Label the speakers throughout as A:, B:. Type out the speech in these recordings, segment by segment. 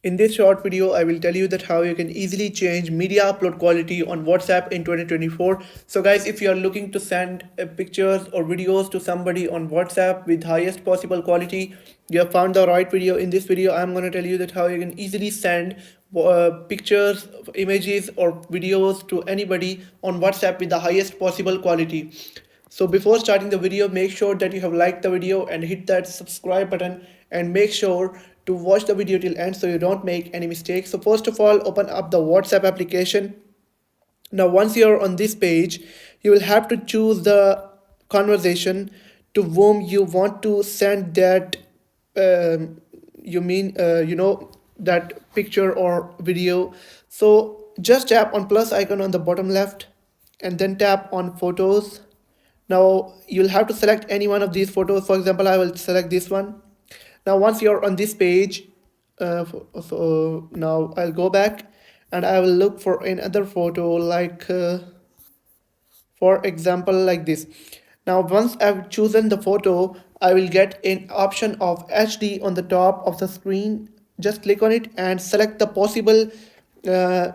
A: In this short video, I will tell you that how you can easily change media upload quality on WhatsApp in 2024. So guys, if you are looking to send pictures or videos to somebody on WhatsApp with highest possible quality, you have found the right video. In this video, I'm going to tell you that how you can easily send pictures, images or videos to anybody on WhatsApp with the highest possible quality. So before starting the video, make sure that you have liked the video and hit that subscribe button, and make sure to watch the video till end so you don't make any mistakes. So first of all, open up the WhatsApp application. Now once you're on this page, you will have to choose the conversation to whom you want to send that um, you mean that picture or video. So just tap on plus icon on the bottom left and then tap on photos. Now you'll have to select any one of these photos. For example, I will select this one. Now once you're on this page, so now I'll go back and I will look for another photo, like for example like this. Now once I've chosen the photo, I will get an option of HD on the top of the screen. Just click on it and select the uh,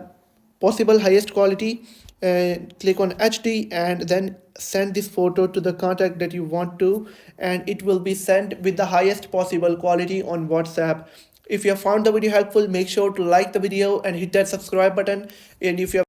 A: possible highest quality. Click on HD and then send this photo to the contact that you want to, and it will be sent with the highest possible quality on WhatsApp. If you have found the video helpful, make sure to like the video and hit that subscribe button. And if you have